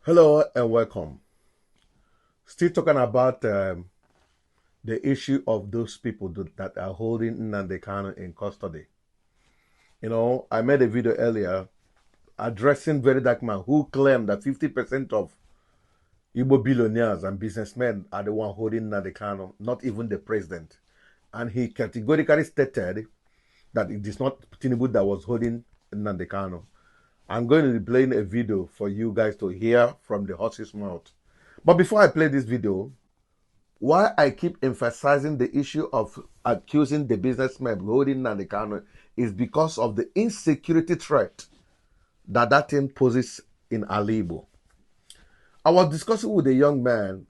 Hello and welcome. Still talking about the issue of those people that are holding Nnamdi Kanu in custody. You know, I made a video earlier addressing Very Dark Man who claimed that 50% of Igbo billionaires and businessmen are the one holding Nnamdi Kanu, not even the president. And he categorically stated that it is not Tinubu that was holding Nnamdi Kanu. I'm going to be playing a video for you guys to hear from the horse's mouth. But before I play this video, why I keep emphasizing the issue of accusing the businessmen holding Nnamdi Kanu is because of the insecurity threat that thing poses in Igbo. I was discussing with a young man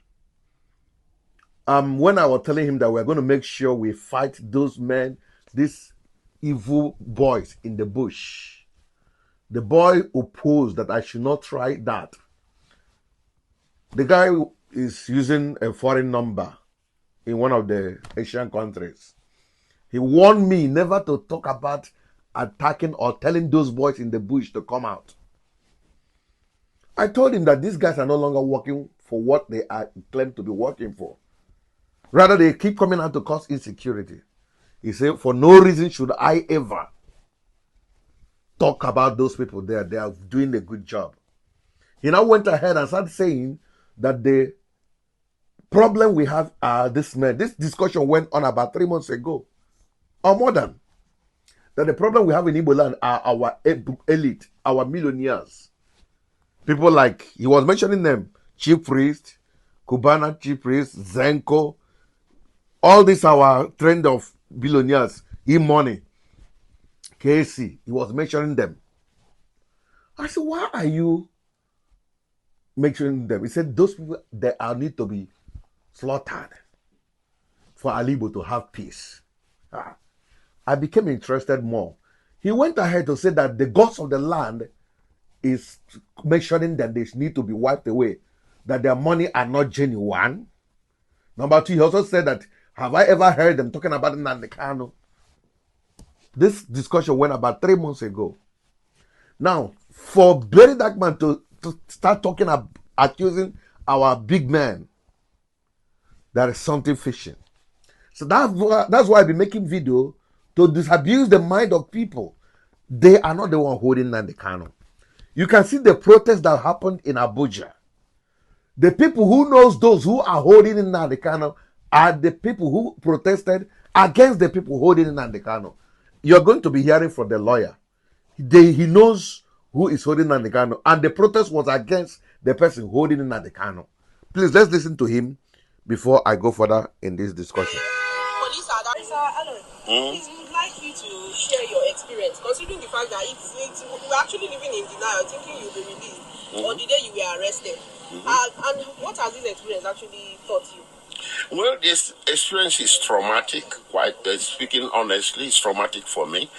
when I was telling him that we're going to make sure we fight those men, these evil boys in the bush. The boy opposed that I should not try that. The guy is using a foreign number in one of the Asian countries. He warned me never to talk about attacking or telling those boys in the bush to come out. I told him that these guys are no longer working for what they are claimed to be working for. Rather, they keep coming out to cause insecurity. He said, for no reason should I ever talk about those people there. They are doing a good job. He now went ahead and started saying that the problem we have are this men. This discussion went on about 3 months ago, or more than. That the problem we have in Igbo land are our elite, our millionaires. People like, he was mentioning them, Chief Priest, Cubana Chief Priest, Zenko, all these our trend of billionaires, E-Money, KC, he was mentioning them. I said, why are you mentioning them? He said, those people, they need to be slaughtered for Igbo to have peace. I became interested more. He went ahead to say that the gods of the land is mentioning that they need to be wiped away, that their money are not genuine. Number two, he also said that, have I ever heard them talking about Nnamdi Kanu? This discussion went about 3 months ago. Now, for Very Dark Man to start talking accusing our big man, there is something fishy. So that's why I've been making video to disabuse the mind of people. They are not the one holding Nnamdi Kanu. You can see the protest that happened in Abuja. The people who knows those who are holding Nnamdi Kanu are the people who protested against the people holding Nnamdi Kanu. You're going to be hearing from the lawyer. He knows who is holding Nnamdi Kanu, and the protest was against the person holding Nnamdi Kanu. Please, let's listen to him before I go further in this discussion. Please, we would like you to share your experience, considering the fact that we're actually living in denial, thinking you'll be released on the day you were arrested. And what has this experience actually taught you? Well, this experience is traumatic, quite speaking honestly, it's traumatic for me.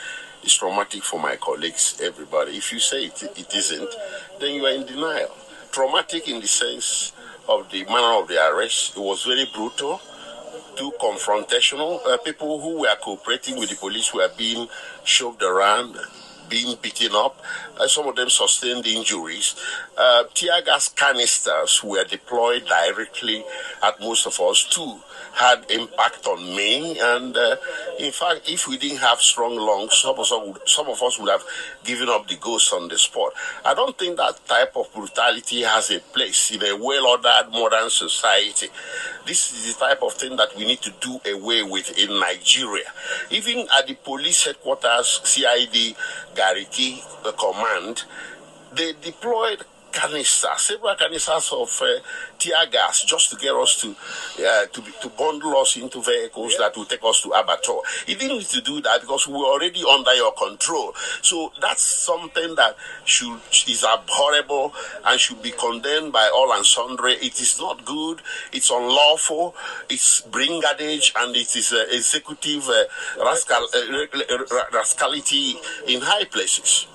It's traumatic for my colleagues, everybody. If you say it isn't, then you are in denial. Traumatic in the sense of the manner of the arrest. It was very brutal, too confrontational. People who were cooperating with the police were being shoved around, being beaten up. Some of them sustained injuries. Tear gas canisters were deployed directly at most of us too. Had impact on me, and in fact, if we didn't have strong lungs, some of us would have given up the ghost on the spot. I don't think that type of brutality has a place in a well-ordered modern society. This is the type of thing that we need to do away with in Nigeria. Even at the police headquarters, CID, Gariki, the command, they deployed canisters, several canisters of tear gas, just to get us to bundle us into vehicles that will take us to abattoir. You didn't need to do that because we were already under your control. So that's something that is abhorrible and should be condemned by all and sundry. It is not good. It's unlawful. It's brigandage, and it is executive rascality in high places.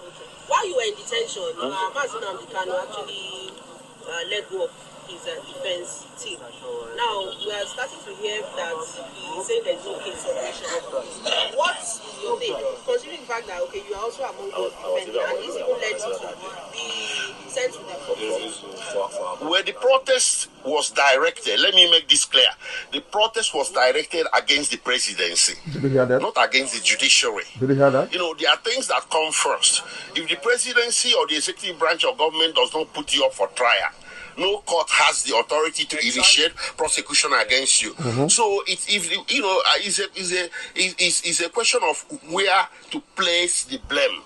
While you were in detention, Nnamdi Kanu actually let go of his defense team. Now, we are starting to hear that he said there's no case operation. What's your take, considering the fact that, okay, you are also among those defending, and this even led to the said to the where the protest was directed, let me make this clear. The protest was directed against the presidency, Did you hear that? not against the judiciary. Did you hear that? You know, there are things that come first. If the presidency or the executive branch of government does not put you up for trial, no court has the authority to initiate prosecution against you. So it's a question of where to place the blame.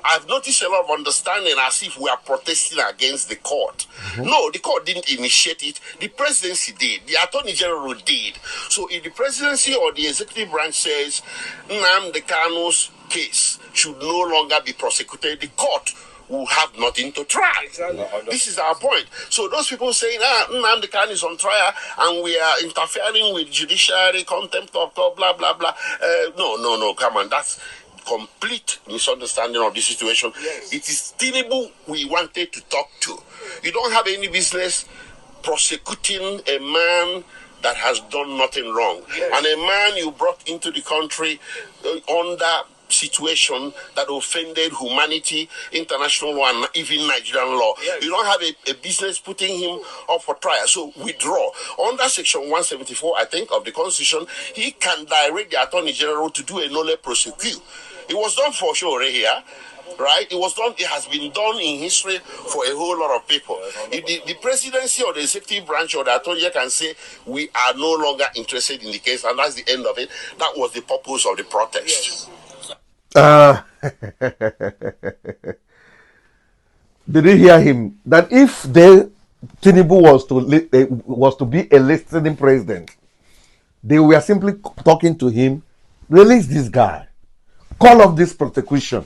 I've noticed a lot of understanding as if we are protesting against the court. No, the court didn't initiate it. The presidency did. The attorney general did. So if the presidency or the executive branch says Nnamdi Kanu's case should no longer be prosecuted, the court will have nothing to try. Exactly. This is our point. So those people saying, Nnamdi Kanu is on trial and we are interfering with judiciary, contempt of court, blah, blah, blah. No, come on. That's complete misunderstanding of the situation. Yes. It is Tinubu we wanted to talk to. You don't have any business prosecuting a man that has done nothing wrong. Yes. And a man you brought into the country under situation that offended humanity, international law, and even Nigerian law. Yes. You don't have a business putting him up for trial. So withdraw. Under section 174, I think, of the Constitution, he can direct the Attorney General to do a nolle prosequi. It was done for sure here. Right? It was done. It has been done in history for a whole lot of people. If the presidency or the executive branch or the attorney can say we are no longer interested in the case, and that's the end of it. That was the purpose of the protest. Yes. Did you hear him? That if Tinubu was to be a listening president, they were simply talking to him, release this guy, call off this prosecution,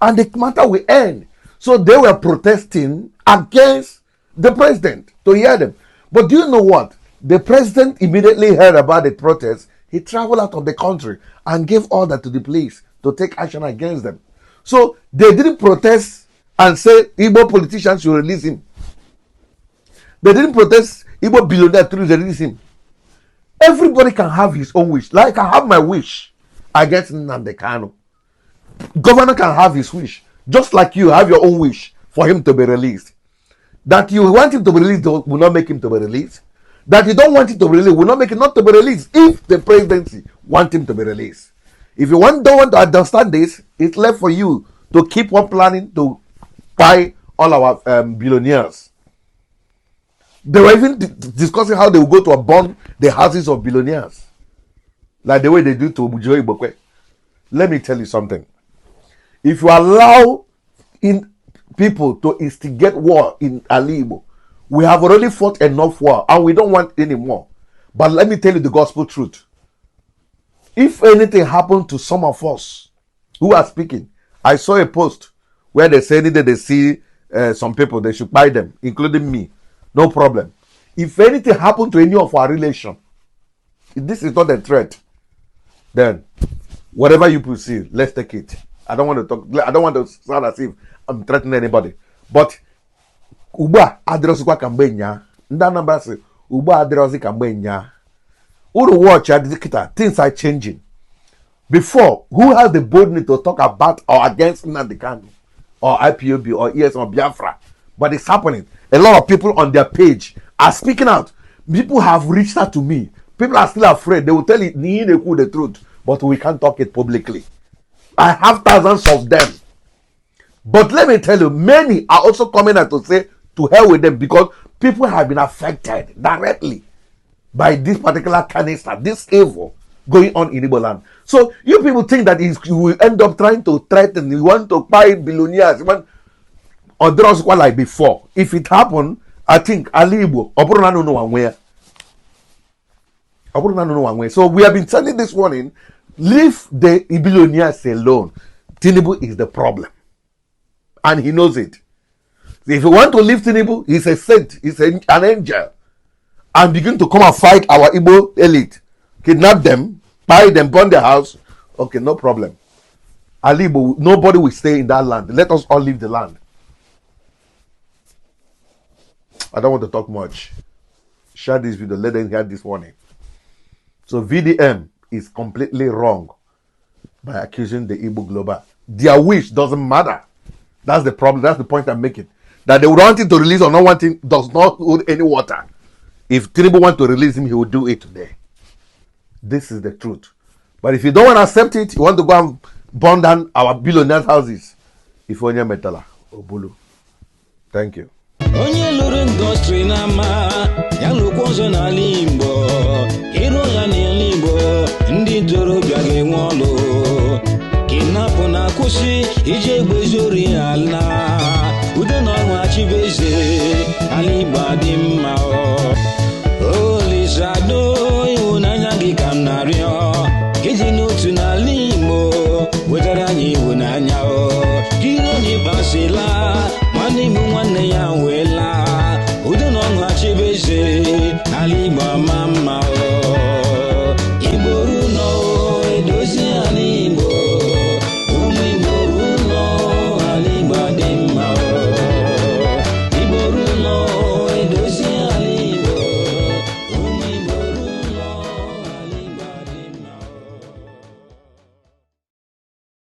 and the matter will end. So they were protesting against the president to hear them. But do you know what? The president immediately heard about the protest. He traveled out of the country and gave order to the police to take action against them. So they didn't protest and say Igbo politicians should release him. They didn't protest Igbo billionaires to release him. Everybody can have his own wish. Like I have my wish against Nnamdi Kanu. Governor can have his wish. Just like you have your own wish for him to be released. That you want him to be released will not make him to be released. That you don't want him to be released will not make him not to be released if the presidency want him to be released. If you don't want to understand this, it's left for you to keep on planning to buy all our billionaires. They were even discussing how they will go to burn the houses of billionaires. Like the way they do to Joe Ibokwe. Let me tell you something. If you allow people to instigate war in Igbo, we have already fought enough war and we don't want any more. But let me tell you the gospel truth. If anything happened to some of us who are speaking, I saw a post where they said that they see some people, they should buy them, including me. No problem. If anything happened to any of our relation, this is not a threat, then whatever you perceive, let's take it. I don't want to talk. I don't want to sound as if I'm threatening anybody. But Uba adrosikwa kambenya. Nda number say Uba adrosi kambenya. Uru watch things are changing. Before, who has the boldness to talk about or against Nnamdi Kanu or IPOB or ES or Biafra? But it's happening. A lot of people on their page are speaking out. People have reached out to me. People are still afraid. They will tell you the truth, but we can't talk it publicly. I have thousands of them. But let me tell you, many are also coming out to say to hell with them because people have been affected directly by this particular canister, this evil going on in Igbo land. So you people think that you will end up trying to threaten, you want to buy billionaires, you want or drugs like before. If it happened, I think Ali Igbo, no one where. So we have been telling this warning, leave the billionaires alone. Tinubu is the problem. And he knows it. If you want to leave Tinubu, he's a saint, he's an angel. And begin to come and fight our Igbo elite. Kidnap them, buy them, burn their house. Okay, no problem. Ali Igbo, nobody will stay in that land. Let us all leave the land. I don't want to talk much. Share this video, let them hear this warning. So VDM is completely wrong by accusing the Igbo Global. Their wish doesn't matter. That's the problem. That's the point I'm making. that they want him to release or not want him does not hold any water. If Tinubu want to release him, he will do it today. This is the truth. But if you don't want to accept it, you want to go and burn down our billionaires' houses. If onye metala obulu. Thank you. Onye lụrụ industry na ma ya lụkwa ọzọ n'ala Igbo ịrụ ya n'ala Igbo ndị ntorobịa ga-enwe ọlụ kidnapụ na kwụsị iji egbe zori ala udo na ọṅụ achịbeze ala Igbo adị mma.